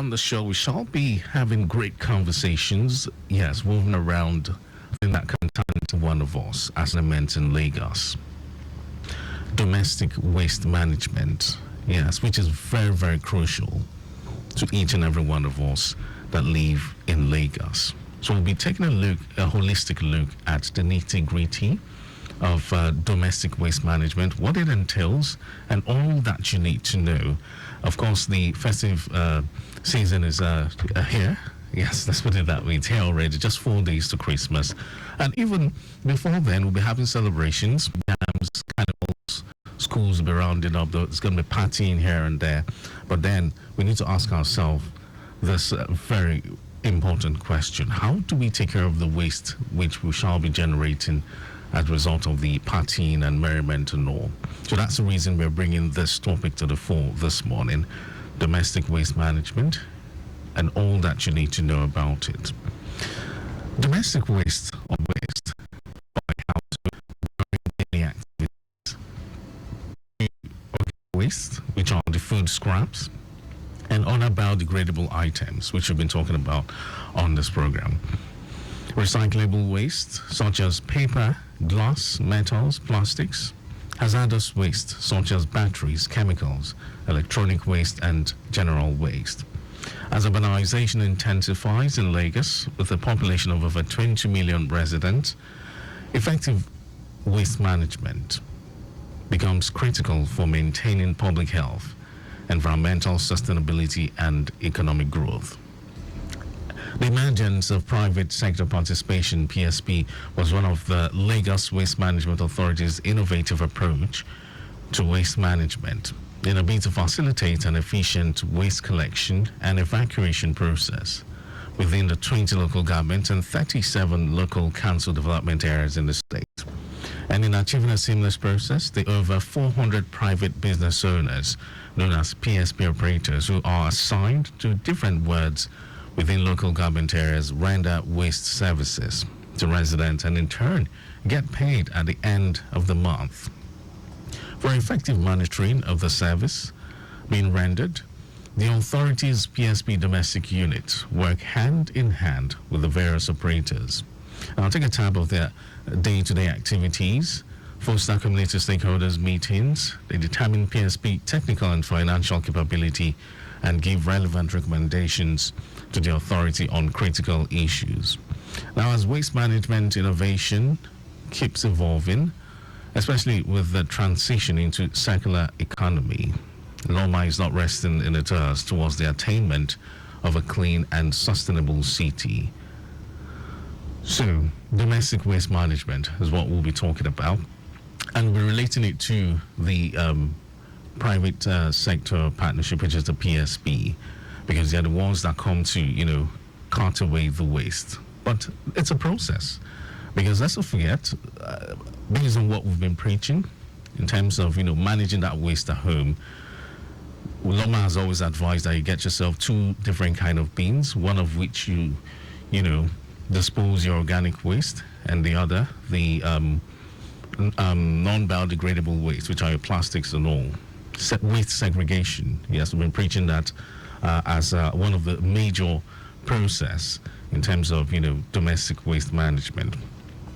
on the show, we shall be having great conversations. Yes, moving around in that can turn into one of us, as I mentioned in Lagos. Domestic waste management, yes, which is very, very crucial to each and every one of us that live in Lagos. So we'll be taking a holistic look at the nitty-gritty of domestic waste management, what it entails, and all that you need to know. Of course, the festive season is here. Yes, let's put it that way. It's here already, just 4 days to Christmas. And even before then, we'll be having celebrations, carnivals, schools will be rounding up. There's going to be partying here and there. But then we need to ask ourselves this very important question. How do we take care of the waste which we shall be generating as a result of the partying and merriment and all? So that's the reason we're bringing this topic to the fore this morning. Domestic waste management and all that you need to know about it. Domestic waste or waste by household daily activities. Waste, which are the food scraps, and other biodegradable items, which we've been talking about on this program. Recyclable waste, such as paper, glass, metals, plastics. Hazardous waste, such as batteries, chemicals, electronic waste, and general waste. As urbanization intensifies in Lagos, with a population of over 20 million residents, effective waste management becomes critical for maintaining public health, environmental sustainability, and economic growth. The emergence of private sector participation, PSP, was one of the Lagos Waste Management Authority's innovative approach to waste management in a bid to facilitate an efficient waste collection and evacuation process within the 20 local governments and 37 local council development areas in the state. And in achieving a seamless process, the over 400 private business owners, known as PSP operators, who are assigned to different wards within local government areas, render waste services to residents and in turn get paid at the end of the month. For effective monitoring of the service being rendered, the authority's PSP domestic units work hand in hand with the various operators. I'll take a tab of their day-to-day activities, foster community stakeholders meetings. They determine PSP technical and financial capability and give relevant recommendations to the authority on critical issues. Now, as waste management innovation keeps evolving, especially with the transition into circular economy, LAWMA is not resting in its earth towards the attainment of a clean and sustainable city. So, domestic waste management is what we'll be talking about, and we're relating it to the private sector partnership, which is the PSP, because they're the ones that come to, cart away the waste. But it's a process, because let's not forget, based on what we've been preaching in terms of, managing that waste at home, LAWMA has always advised that you get yourself 2 different kind of bins, one of which you dispose your organic waste, and the other, the non-biodegradable waste, which are your plastics and all. Waste segregation. Yes, we've been preaching that as one of the major process in terms of, domestic waste management.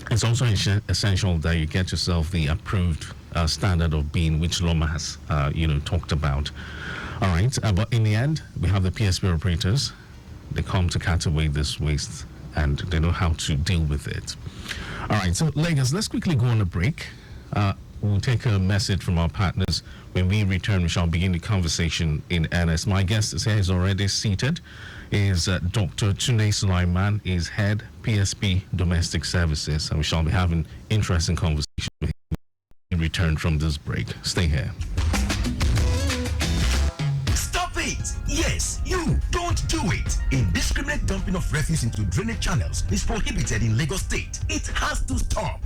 It's also essential that you get yourself the approved standard of bin, which LAWMA has, talked about. All right, but in the end, we have the PSP operators. They come to cut away this waste, and they know how to deal with it. All right, so Lagos, let's quickly go on a break. We'll take a message from our partners. When we return, we shall begin the conversation in earnest. My guest is already seated. Is Dr.Tunde Sulaiman, is head PSP Domestic Services, and we shall be having interesting conversation with him in return from this break. Stay here. It. Yes, you don't do it. Indiscriminate dumping of refuse into drainage channels is prohibited in Lagos State. It has to stop.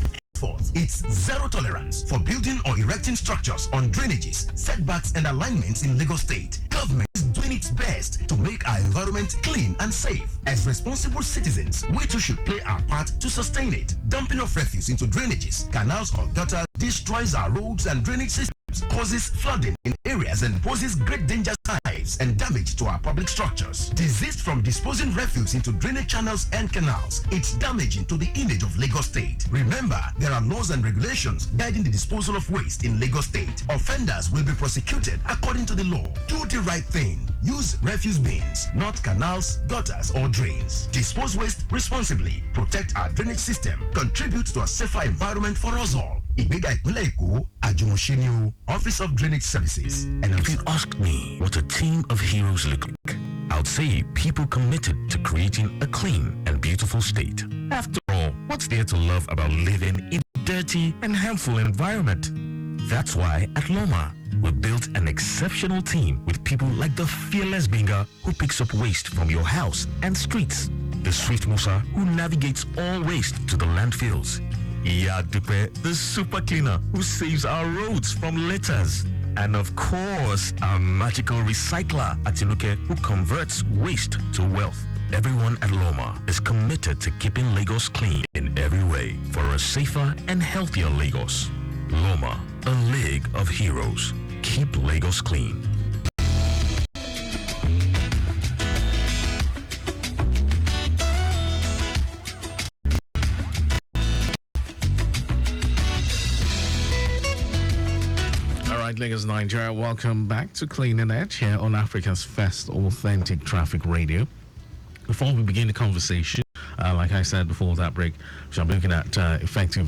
It's zero tolerance for building or erecting structures on drainages, setbacks, and alignments in Lagos State. Government is doing its best to make our environment clean and safe. As responsible citizens, we too should play our part to sustain it. Dumping of refuse into drainages, canals, or gutters destroys our roads and drainage systems. causes flooding in areas and poses great danger signs and damage to our public structures. Desist from disposing refuse into drainage channels and canals. It's damaging to the image of Lagos State. Remember, there are laws and regulations guiding the disposal of waste in Lagos State. Offenders will be prosecuted according to the law. Do the right thing. Use refuse bins, not canals, gutters, or drains. Dispose waste responsibly. Protect our drainage system. Contribute to a safer environment for us all. Ìgbéga ìpínlẹ̀ Èkó, Àjùmọ̀ṣe Office of Drainage Services. And if you asked me what a team of heroes look like, I'd say people committed to creating a clean and beautiful state. After all, what's there to love about living in a dirty and harmful environment? That's why at LAWMA, we built an exceptional team with people like the fearless Benga who picks up waste from your house and streets, the swift Musa who navigates all waste to the landfills, Dupe, the super cleaner who saves our roads from litters, and of course, our magical recycler, Atinuke, who converts waste to wealth. Everyone at LAWMA is committed to keeping Lagos clean in every way for a safer and healthier Lagos. LAWMA, a league of heroes. Keep Lagos clean. Lagos, Nigeria. Welcome back to Clean and Edge here on Africa's first authentic traffic radio. Before we begin the conversation, like I said before that break, we shall be looking at effective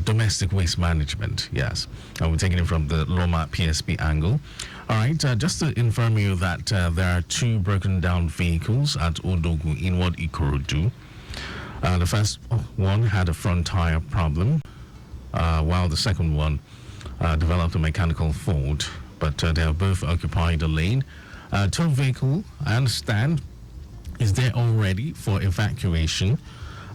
domestic waste management. Yes, we're taking it from the LAWMA PSP angle. All right, just to inform you that there are two broken down vehicles at Odogu Inward Ikorodu. The first one had a front tire problem, while the second one developed a mechanical fault, but they have both occupied the lane. Tow vehicle, I understand, is there already for evacuation,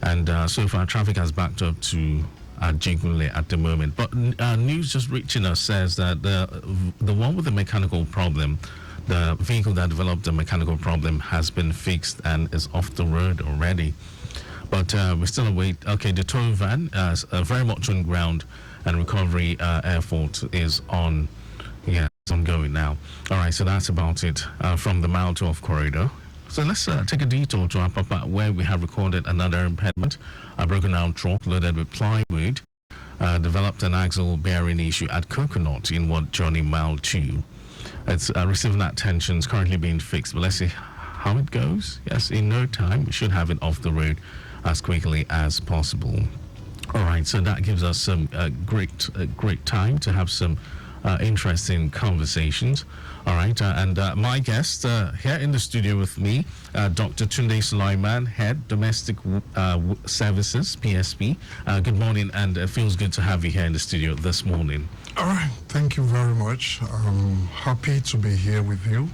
and so far traffic has backed up to Jigunle at the moment. But news just reaching us says that the one with the mechanical problem, the vehicle that developed the mechanical problem, has been fixed and is off the road already. But we still await. Okay, the tow van is very much on ground, and recovery effort is on. Yeah, it's ongoing now. All right, so that's about it from the Mile 12 corridor. So let's take a detour to wrap up where we have recorded another impediment. A broken down truck loaded with plywood developed an axle bearing issue at Coconut in what Johnny Mile 2. It's receiving attention. It's currently being fixed, but let's see how it goes. Yes, in no time we should have it off the road as quickly as possible. All right, so that gives us some great time to have some interesting conversations. All right, and my guest here in the studio with me, Dr.Tunde Sulaiman, Head Domestic Services, PSP. Good morning, and it feels good to have you here in the studio this morning. All right, thank you very much. I'm happy to be here with you,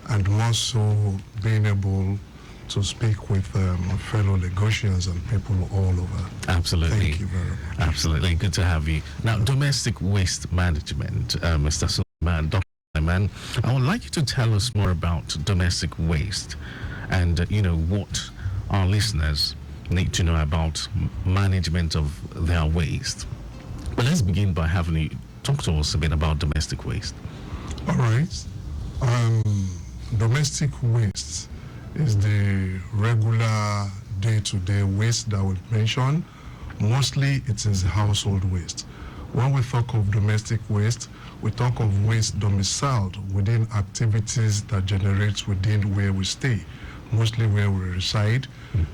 and more so being able to speak with my fellow Lagosians and people all over. Absolutely. Thank you very much. Absolutely. Good to have you. Now, domestic waste management, Mr. Sulaiman, Dr. Sulaiman, I would like you to tell us more about domestic waste and, what our listeners need to know about management of their waste. But let's begin by having you talk to us a bit about domestic waste. All right. Domestic waste is the regular day-to-day waste that we mention. Mostly it is household waste. When we talk of domestic waste, we talk of waste domiciled within activities that generate within where we stay, mostly where we reside.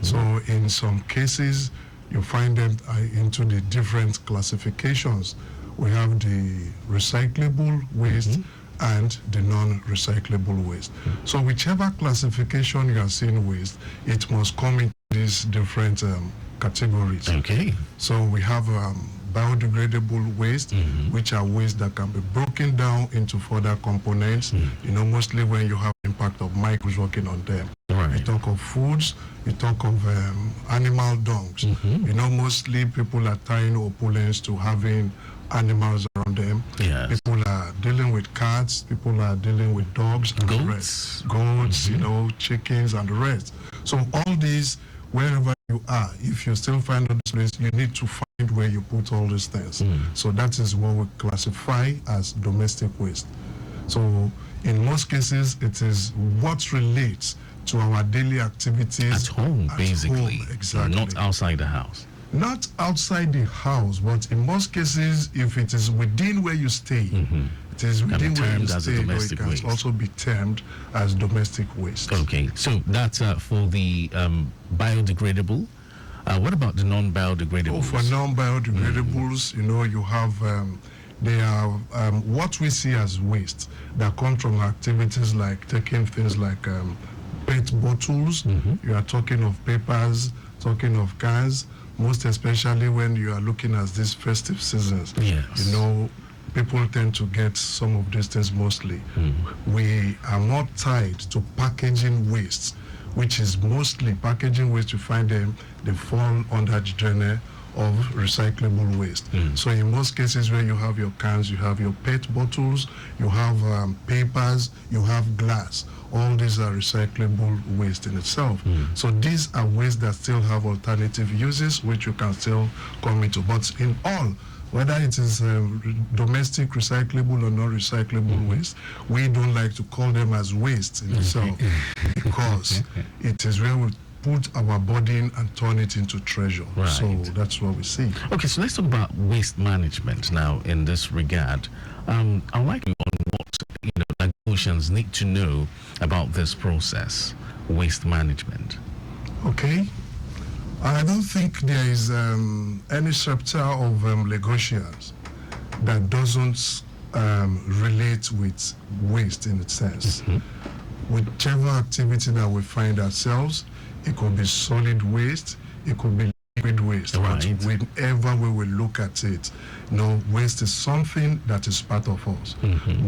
So in some cases, you find them into the different classifications. We have the recyclable waste and the non-recyclable waste. So whichever classification you are seeing waste, it must come in these different categories. Okay. So we have biodegradable waste, which are waste that can be broken down into further components, mostly when you have impact of microbes working on them. Right. You talk of foods, you talk of animal dungs. Mostly people are tying opulence to having animals around them. Yes. People are dealing with cats, people are dealing with dogs and the rest. Goats, chickens and the rest. So all these, wherever you are, if you still find all this place, you need to find where you put all these things. So that is what we classify as domestic waste. So in most cases, it is what relates to our daily activities. At home, basically. Home, exactly. Not outside the house. Not outside the house, but in most cases, if it is within where you stay, it is within where you stay, or it can also be termed as domestic waste. Okay, so that's for the biodegradable. What about the non-biodegradables? Oh, for non-biodegradables, you know, you have, they are what we see as waste that come from activities like taking things like PET bottles. You are talking of papers, talking of cans, most especially when you are looking at these festive seasons. Yes. You know, people tend to get some of these things mostly. We are more tied to packaging waste, which is mostly packaging waste. You find them, they fall under the genre of recyclable waste. So in most cases where you have your cans, you have your PET bottles, you have papers, you have glass. All these are recyclable waste in itself. So these are waste that still have alternative uses, which you can still come into. But in all, whether it is domestic recyclable or non-recyclable waste, we don't like to call them as waste in itself, because it is where we put our burden and turn it into treasure. Right. So that's what we see. Okay, so let's talk about waste management now in this regard. I'd like you on what Lagosians need to know about this process, waste management. Okay. I don't think there is any chapter of Lagosians that doesn't relate with waste in its sense. Whichever activity that we find ourselves, it could be solid waste, it could be liquid waste. Right. But whenever we will look at it, waste is something that is part of us.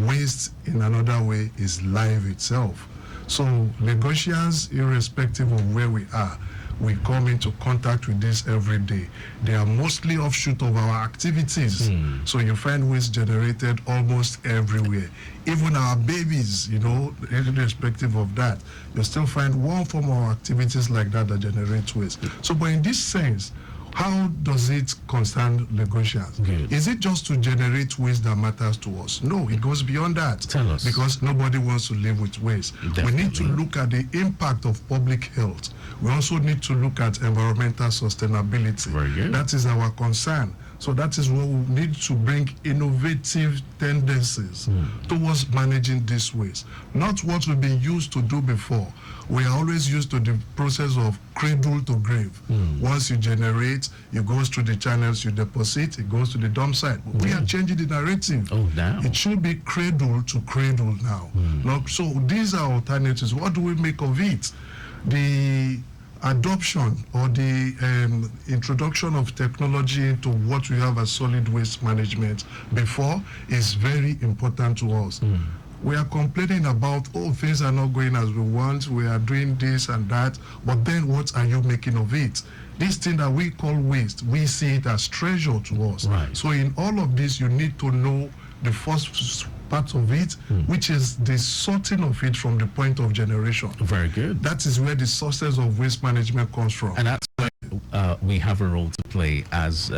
Waste, in another way, is life itself. So Lagosians, irrespective of where we are, we come into contact with this every day. They are mostly offshoot of our activities. So you find waste generated almost everywhere. Even our babies, irrespective of that, you still find one form of activities like that generates waste. So, but in this sense, how does it concern Lagosians? Good. Is it just to generate waste that matters to us? No, it goes beyond that. Tell us. Because nobody wants to live with waste. Definitely. We need to look at the impact of public health. We also need to look at environmental sustainability. Very good. That is our concern. So that is what we need to bring innovative tendencies towards managing this waste. Not what we've been used to do before. We are always used to the process of cradle to grave. Once you generate, it goes through the channels, you deposit, it goes to the dump site. We are changing the narrative. Oh, now. It should be cradle to cradle now. So these are alternatives. What do we make of it? The adoption or the introduction of technology into what we have as solid waste management before is very important to us. We are complaining about, things are not going as we want, we are doing this and that, but then what are you making of it? This thing that we call waste, we see it as treasure to us. Right. So in all of this, you need to know the first part of it, which is the sorting of it from the point of generation. Very good. That is where the sources of waste management comes from. And that's why we have a role to play as,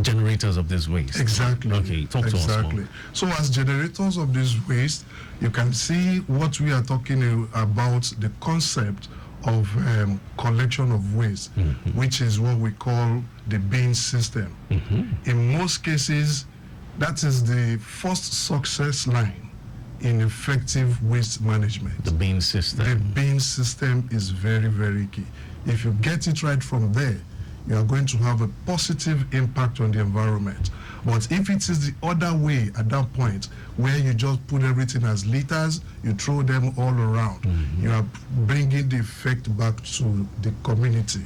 generators of this waste. Exactly. Okay, talk to us more. So as generators of this waste, you can see what we are talking about, the concept of collection of waste, which is what we call the bin system. In most cases, that is the first success line in effective waste management. The bin system. The bin system is very, very key. If you get it right from there, you are going to have a positive impact on the environment. But if it is the other way at that point, where you just put everything as litters, you throw them all around, you are bringing the effect back to the community.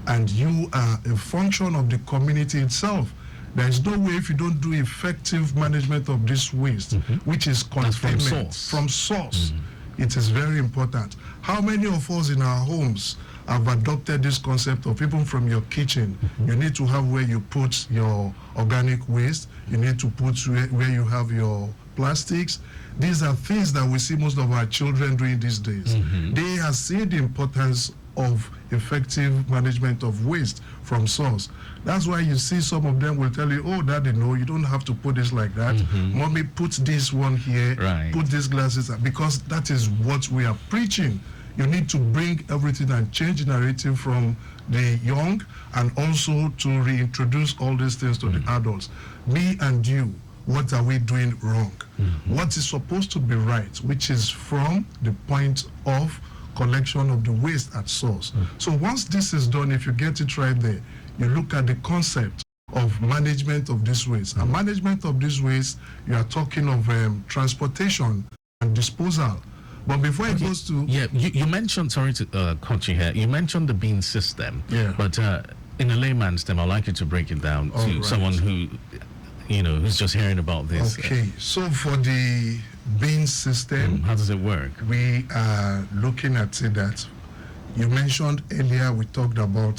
And you are a function of the community itself. There is no way, if you don't do effective management of this waste, which is containment from source. It is very important. How many of us in our homes have adopted this concept of, even from your kitchen, you need to have where you put your organic waste, you need to put where you have your plastics. These are things that we see most of our children doing these days. They have seen the importance of effective management of waste from source. That's why you see some of them will tell you, oh, Daddy, no, you don't have to put this like that. Mommy, put this one here, put these glasses, because that is what we are preaching. You need to bring everything and change the narrative from the young, and also to reintroduce all these things to the adults. Me and you, what are we doing wrong? What is supposed to be right, which is from the point of collection of the waste at source. So once this is done, if you get it right there, you look at the concept of management of this waste. And management of this waste, you are talking of transportation and disposal. But before it goes to... Yeah, you mentioned, sorry to cut you here, you mentioned the bin system. Yeah. But in a layman's term, I'd like you to break it down to someone who, who's just hearing about this. Okay, so for the bin system... how does it work? We are looking at it that you mentioned earlier, we talked about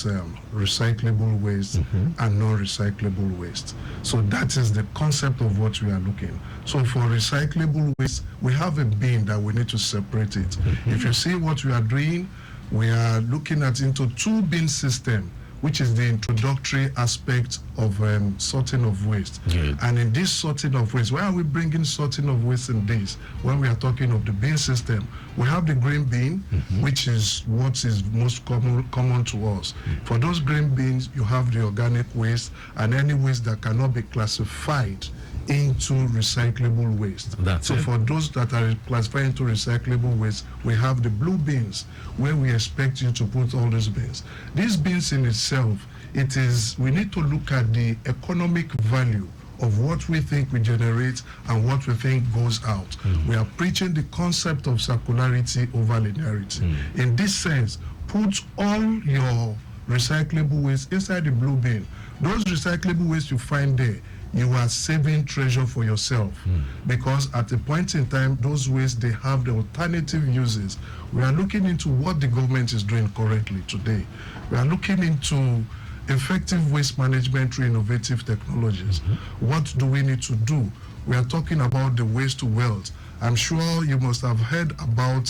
recyclable waste and non-recyclable waste. So that is the concept of what we are looking. So for recyclable waste, we have a bin that we need to separate it. If you see what we are doing, we are looking at into two bin system, which is the introductory aspect of sorting of waste. Good. And in this sorting of waste, why are we bringing sorting of waste in this? When we are talking of the bin system, we have the green bin, which is what is most common to us. For those green bins, you have the organic waste and any waste that cannot be classified into recyclable waste. So for those that are classified into recyclable waste, we have the blue bins, where we expect you to put all these bins. These bins in itself, we need to look at the economic value of what we think we generate and what we think goes out. We are preaching the concept of circularity over linearity. In this sense, put all your recyclable waste inside the blue bin. Those recyclable waste you find there, you are saving treasure for yourself, because at a point in time, those waste, they have the alternative uses. We are looking into what the government is doing currently today. We are looking into effective waste management through innovative technologies. What do we need to do? We are talking about the waste to wealth. I'm sure you must have heard about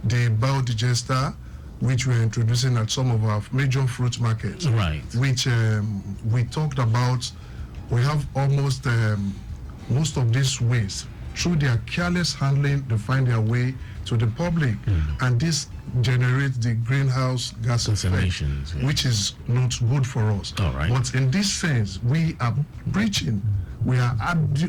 the biodigester, which we are introducing at some of our major fruit markets. Right. Which we talked about. We have almost most of this waste, through their careless handling, they find their way to the public, and this generates the greenhouse gas effect, which is not good for us. But in this sense, we are preaching, we are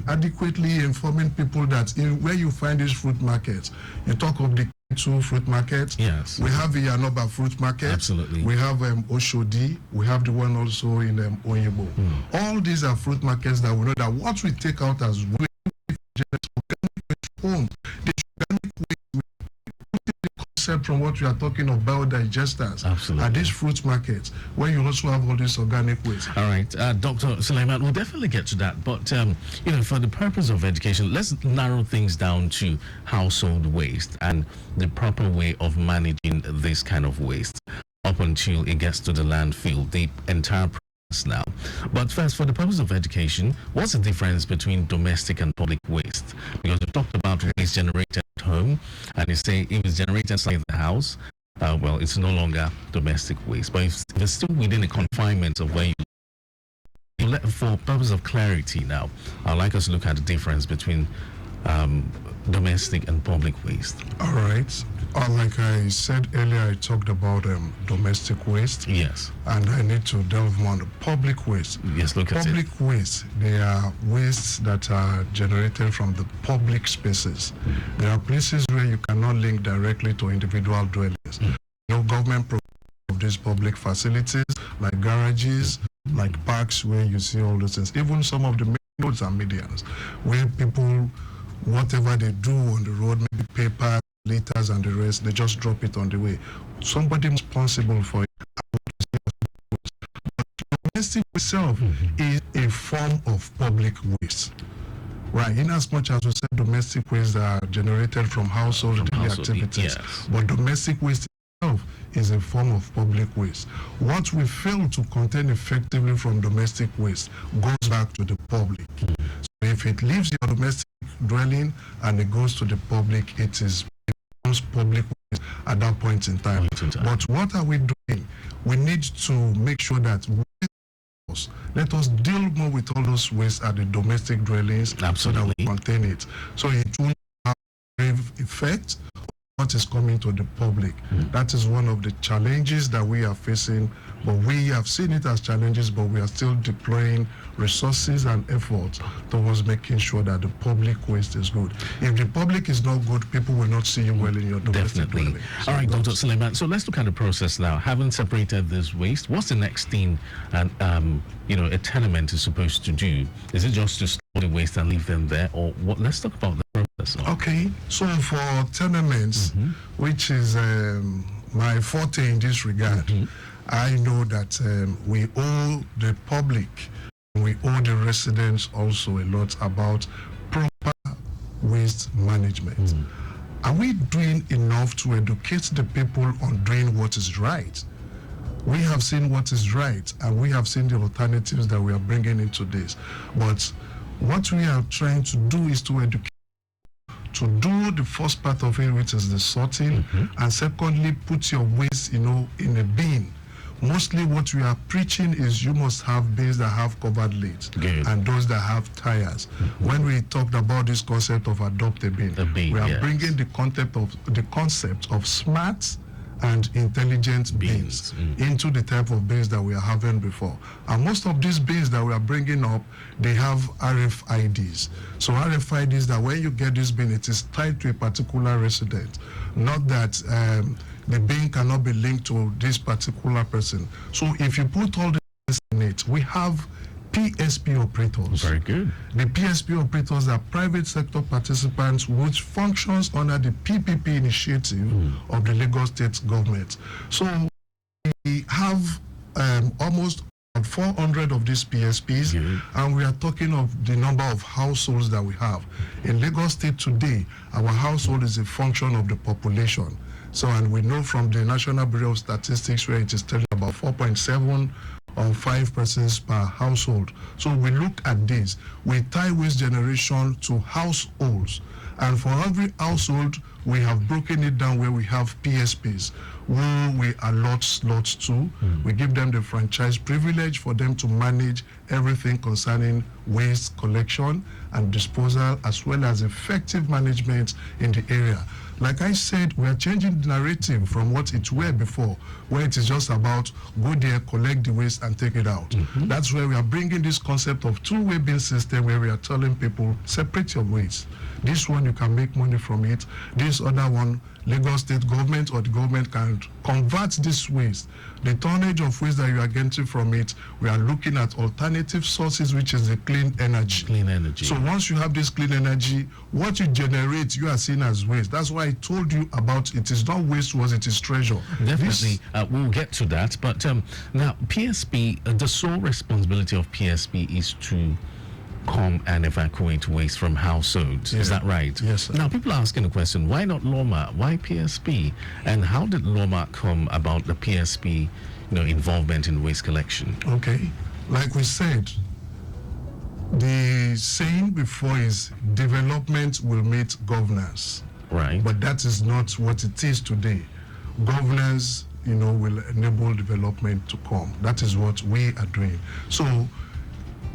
adequately informing people that where you find these fruit markets, you talk of the two fruit markets. Yes. We have the Yanoba fruit market. Absolutely. We have Oshodi. We have the one also in Oyebo. All these are fruit markets that we know that what we take out as waste, organic waste home, the organic waste, the concept from what we are talking of biodigesters. Absolutely. At these fruit markets, where you also have all this organic waste. All right, Dr. Sulaiman, we'll definitely get to that. But, for the purpose of education, let's narrow things down to household waste and the proper way of managing this kind of waste up until it gets to the landfill, the entire process now. But first, for the purpose of education, what's the difference between domestic and public waste? Because we've talked about waste generated at home, and you say if it's generated inside the house, well, it's no longer domestic waste. But if it's still within the confinement of where for purpose of clarity now, I'd like us to look at the difference between domestic and public waste. All right. Like I said earlier, I talked about domestic waste. Yes. And I need to delve more on the public waste. Yes, look at it. Public waste, they are wastes that are generated from the public spaces. There are places where you cannot link directly to individual dwellings. Government provides these public facilities, like garages, like parks, where you see all those things. Even some of the main roads and medians, where people, whatever they do on the road, maybe paper, litters and the rest, they just drop it on the way. Somebody responsible for it. But domestic itself is a form of public waste. Right, in as much as we said domestic waste are generated from household daily activities, but domestic waste itself is a form of public waste. What we fail to contain effectively from domestic waste goes back to the public. So if it leaves your domestic dwelling and it goes to the public, it becomes public waste. at that point in time. But what are we doing? We need to make sure that let us deal more with all those waste at the domestic dwellings. Absolutely. So that we contain it. So it will have a grave effect on what is coming to the public. That is one of the challenges that we are facing, but we have seen it as challenges, but we are still deploying resources and efforts towards making sure that the public waste is good. If the public is not good, people will not see you well in your domestic dwelling. All right, Dr. Sulaiman. So let's look at the process now. Having separated this waste, what's the next thing a tenement is supposed to do? Is it just to store the waste and leave them there, or what? Let's talk about the process. Okay, so for tenements, which is my forte in this regard, I know that we owe the public, we owe the residents also a lot about proper waste management. Are we doing enough to educate the people on doing what is right? We have seen what is right, and we have seen the alternatives that we are bringing into this. But what we are trying to do is to educate, to do the first part of it, which is the sorting, and secondly, put your waste, in a bin. Mostly what we are preaching is you must have bins that have covered lids and those that have tires. When we talked about this concept of adopt a bin, we are bringing the concept of smart and intelligent bins into the type of bins that we are having before. And most of these bins that we are bringing up, they have RFIDs. So RFIDs, that when you get this bin, it is tied to a particular resident, not that the bin cannot be linked to this particular person. So if you put all this in it, we have PSP operators. Very good. The PSP operators are private sector participants which functions under the PPP initiative of the Lagos State government. So we have almost 400 of these PSPs, and we are talking of the number of households that we have. In Lagos State today, our household is a function of the population. So, and we know from the National Bureau of Statistics where it is telling about 4.7 or 5 persons per household. So we look at this. We tie waste generation to households. And for every household, we have broken it down where we have PSPs, where we allot slots to. We give them the franchise privilege for them to manage everything concerning waste collection and disposal, as well as effective management in the area. Like I said, we are changing the narrative from what it were before, where it is just about go there, collect the waste, and take it out. That's where we are bringing this concept of two-way bin system, where we are telling people, separate your waste. This one, you can make money from it. This other one, Lagos State government or the government can convert this waste. The tonnage of waste that you are getting from it, we are looking at alternative sources, which is the clean energy. Clean energy. So once you have this clean energy, what you generate, you are seen as waste. That's why I told you about it is not waste, it is treasure. Definitely. We'll get to that. But now, PSP, the sole responsibility of PSP is to come and evacuate waste from households. Is that right? Yes, sir. Now, people are asking the question, why not LAWMA? Why PSP? And how did LAWMA come about the PSP involvement in waste collection? Okay. Like we said, the saying before is development will meet governance. Right. But that is not what it is today. Governance, will enable development to come. That is what we are doing. So,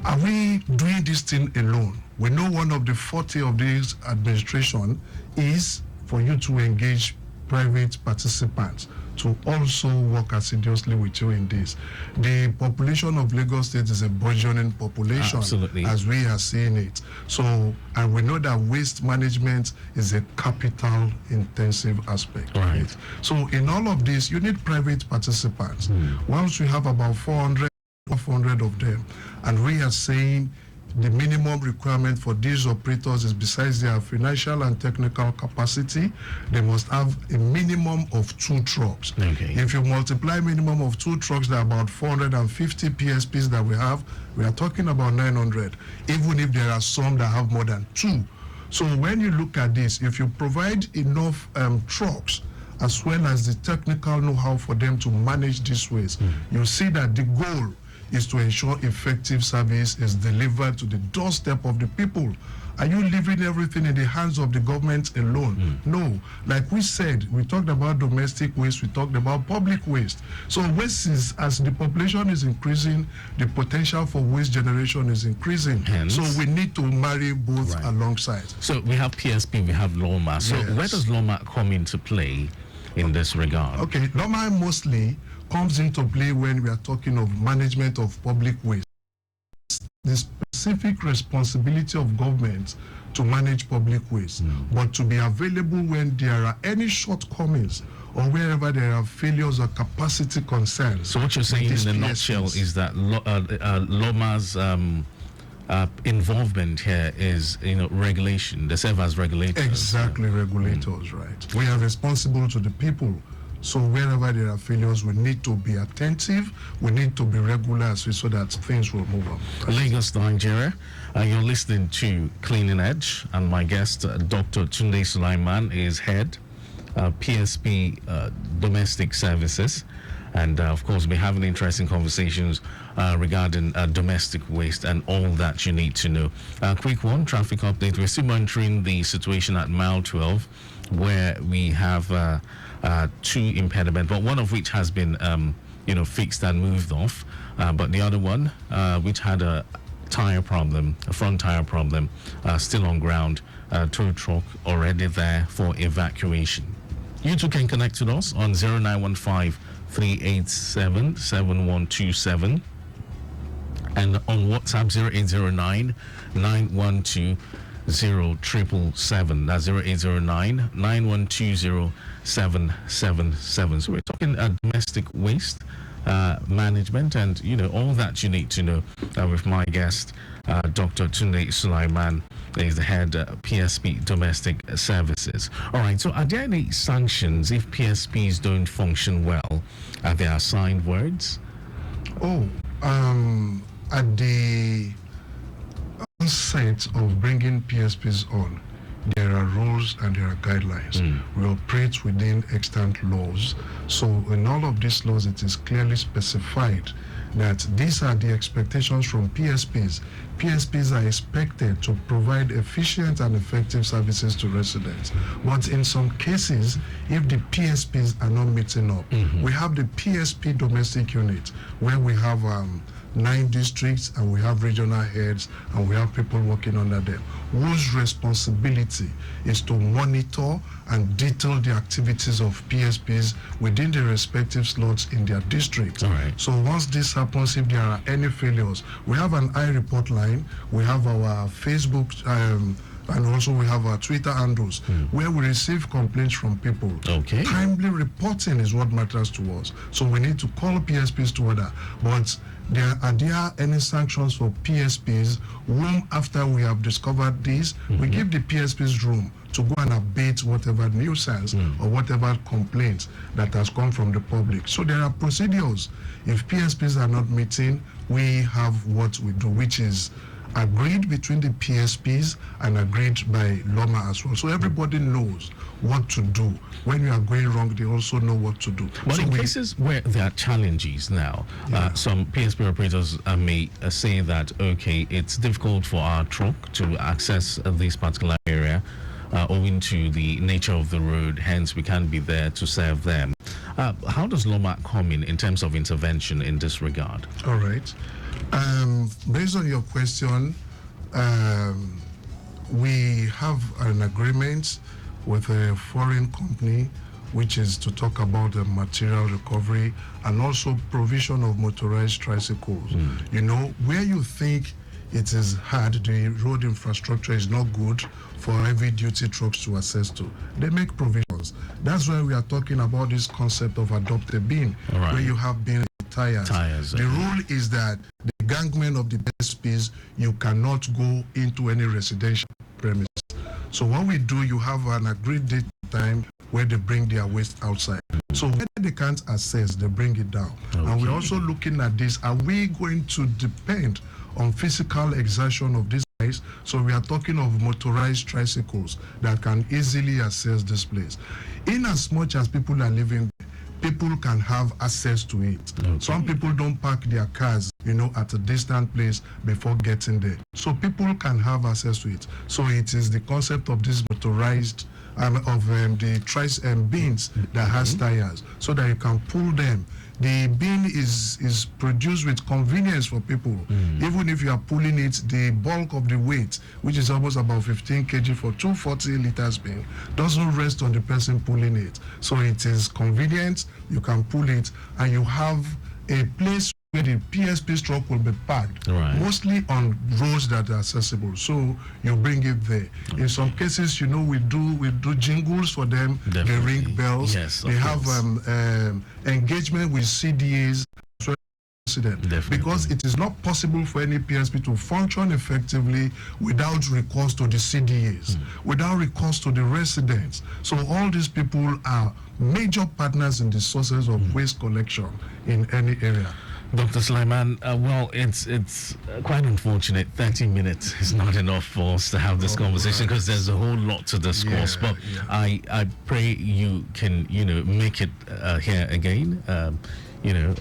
are we doing this thing alone? We know one of the forte of this administration is for you to engage private participants to also work assiduously with you in this. The population of Lagos State is a burgeoning population. Absolutely. As we are seeing it. So, and we know that waste management is a capital intensive aspect. Right. Of it. So in all of this, you need private participants. Once we have about 400 of them, and we are saying the minimum requirement for these operators is, besides their financial and technical capacity, they must have a minimum of 2 trucks. Okay. If you multiply minimum of 2 trucks, there are about 450 PSPs that we have. We are talking about 900, even if there are some that have more than 2. So when you look at this, if you provide enough trucks, as well as the technical know-how for them to manage this waste, you see that the goal is to ensure effective service is delivered to the doorstep of the people. Are you leaving everything in the hands of the government alone? No. Like we said, we talked about domestic waste, we talked about public waste. So waste is, as the population is increasing, the potential for waste generation is increasing. Hence, so we need to marry both alongside. So we have PSP, we have LAWMA. So where does LAWMA come into play in this regard? Okay, LAWMA mostly comes into play when we are talking of management of public waste. The specific responsibility of government to manage public waste, but to be available when there are any shortcomings or wherever there are failures or capacity concerns. So what you're saying in a nutshell is that LAWMA's involvement here is, regulation. They serve as regulators. Exactly, regulators, right. We are responsible to the people. So wherever there are failures, we need to be attentive, we need to be regular so that things will move on. Lagos, Nigeria, you're listening to Cleaning Edge, and my guest, Dr. Tunde Sulaiman, is head PSP Domestic Services. And of course, we're having interesting conversations regarding domestic waste and all that you need to know. Quick one, traffic update. We're still monitoring the situation at mile 12, where we have two impediments, but one of which has been, fixed and moved off. But the other one, which had a tire problem, a front tire problem, still on ground. Tow truck already there for evacuation. You too can connect to us on 0915-387-7127 and on WhatsApp 0809-912-0777. That's 0809-912-0777. So we're talking domestic waste management and all that you need to know with my guest, Dr. Tunde Sulaiman. Is the head PSP Domestic Services. All right, so are there any sanctions if PSPs don't function well? Are there assigned words? At the onset of bringing PSPs on, there are rules and there are guidelines. We operate within extant laws. So in all of these laws, it is clearly specified that these are the expectations from PSPs. PSPs are expected to provide efficient and effective services to residents. But in some cases, if the PSPs are not meeting up, we have the PSP domestic unit where we have 9 districts and we have regional heads and we have people working under them whose responsibility is to monitor and detail the activities of PSPs within the respective slots in their district. All right. So once this happens, if there are any failures, we have an iReport line, we have our Facebook and also we have our Twitter handles where we receive complaints from people. Okay. Timely reporting is what matters to us. So we need to call PSPs to order. But are there any sanctions for PSPs whom after we have discovered this, we give the PSPs room to go and abate whatever nuisance or whatever complaints that has come from the public. So there are procedures. If PSPs are not meeting, we have what we do, which is agreed between the PSPs and agreed by LAWMA as well. So everybody knows what to do. When you are going wrong, they also know what to do. But so in cases where there are challenges now, some PSP operators may say that, okay, it's difficult for our truck to access this particular area owing to the nature of the road, hence we can't be there to serve them. How does LAWMA come in terms of intervention in this regard? All right. Based on your question, we have an agreement with a foreign company which is to talk about the material recovery and also provision of motorized tricycles. Where you think it is hard, the road infrastructure is not good for heavy duty trucks to access to, they make provisions. That's why we are talking about this concept of adopt a bin, where you have bin tires. The rule is that the gangmen of the PSPs, you cannot go into any residential premise. So what we do, you have an agreed date time where they bring their waste outside. So when they can't access, they bring it down. And we're also looking at this, are we going to depend on physical exertion of these guys? So we are talking of motorized tricycles that can easily access this place. In as much as people are living there, people can have access to it. Okay. Some people don't park their cars, at a distant place before getting there. So people can have access to it. So it is the concept of this motorized, the bins that has tires, so that you can pull them. The bin is produced with convenience for people. Even if you are pulling it, the bulk of the weight, which is almost about 15 kg for 240 liters bin, doesn't rest on the person pulling it. So it is convenient, you can pull it, and you have a place where the PSP truck will be parked, mostly on roads that are accessible. So you bring it there. Okay. In some cases, we do jingles for them. Definitely. They ring bells. Yes, they have engagement with CDAs. Because it is not possible for any PSP to function effectively without recourse to the CDAs, without recourse to the residents. So all these people are major partners in the sources of waste collection in any area. Dr. Sulaiman, well, it's quite unfortunate. 30 minutes is not enough for us to have this conversation, because there's a whole lot to discuss. But I pray you can, make it here again,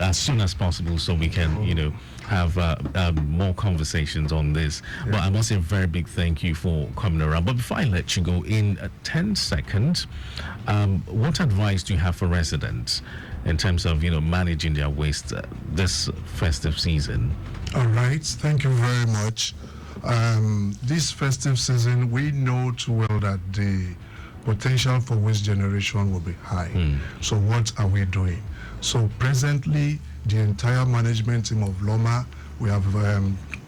as soon as possible, so we can, have more conversations on this. But I must say a very big thank you for coming around. But before I let you go, in 10 seconds, what advice do you have for residents in terms of, managing their waste this festive season? All right, thank you very much. This festive season, we know too well that the potential for waste generation will be high. So what are we doing? So presently, the entire management team of LAWMA, we have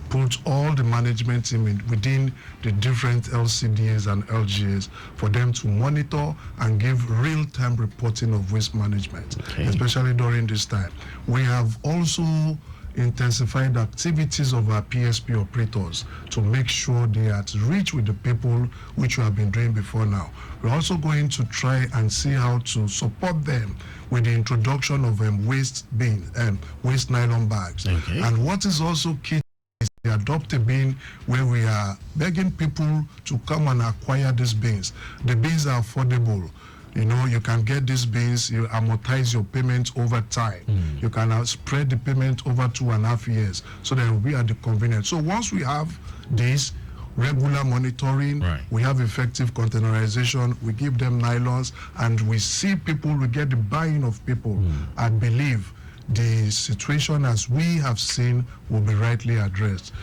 put all the management team within the different LCDAs and LGAs for them to monitor and give real-time reporting of waste management, especially during this time. We have also intensified activities of our PSP operators to make sure they are at reach with the people, which we have been doing before now. We're also going to try and see how to support them with the introduction of waste nylon bags. And what is also key is the adopt a bin, where we are begging people to come and acquire these bins. The bins are affordable. You can get these bins, you amortize your payment over time. You can spread the payment over 2.5 years, so that it will be at the convenience. So once we have this regular monitoring, we have effective containerization, we give them nylons, and we see people, we get the buy-in of people. I believe the situation as we have seen will be rightly addressed.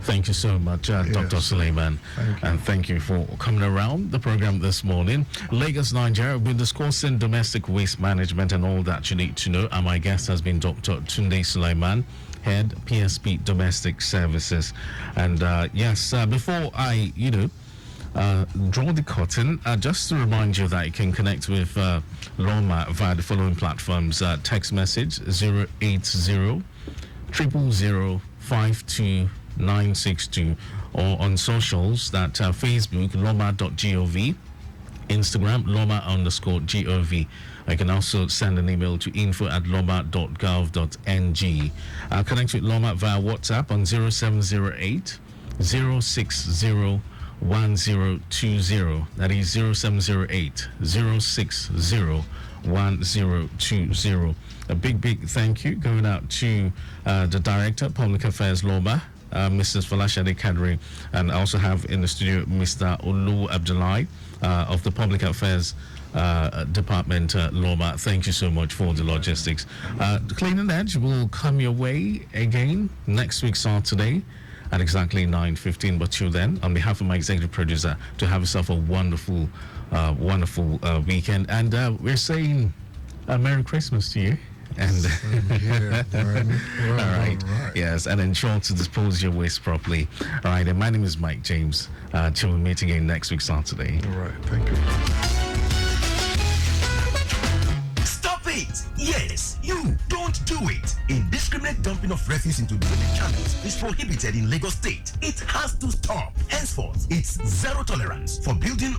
Thank you so much, Dr. Sulaiman. And thank you for coming around the program this morning. Lagos, Nigeria, we're discussing domestic waste management and all that you need to know. And my guest has been Dr. Tunde Sulaiman, Head PSP Domestic Services. And before I, draw the curtain, just to remind you that you can connect with LAWMA via the following platforms: text message 080 000 52962, or on socials, that Facebook lawma.gov, Instagram lawma_gov. I can also send an email to info@lawma.gov.ng. Connect with LAWMA via WhatsApp on 0708 060 1020. That is 0708 060 1020. A big thank you going out to the Director, Public Affairs, LAWMA, Mrs. Falashade Kadri, and I also have in the studio Mr. Olu Abdullahi of the Public Affairs Department, LAWMA. Thank you so much for the logistics. The Clean Edge will come your way again next week, Saturday, at exactly 9:15. But till then, on behalf of my executive producer, to have yourself a wonderful weekend. And we're saying a Merry Christmas to you. And all right, yes, and ensure to dispose your waste properly. All right, and my name is Mike James. Till we meet again next week, Saturday. All right, thank you. Stop it! Yes, you don't do it. Indiscriminate dumping of refuse into drainage channels is prohibited in Lagos State. It has to stop. Henceforth, it's zero tolerance for building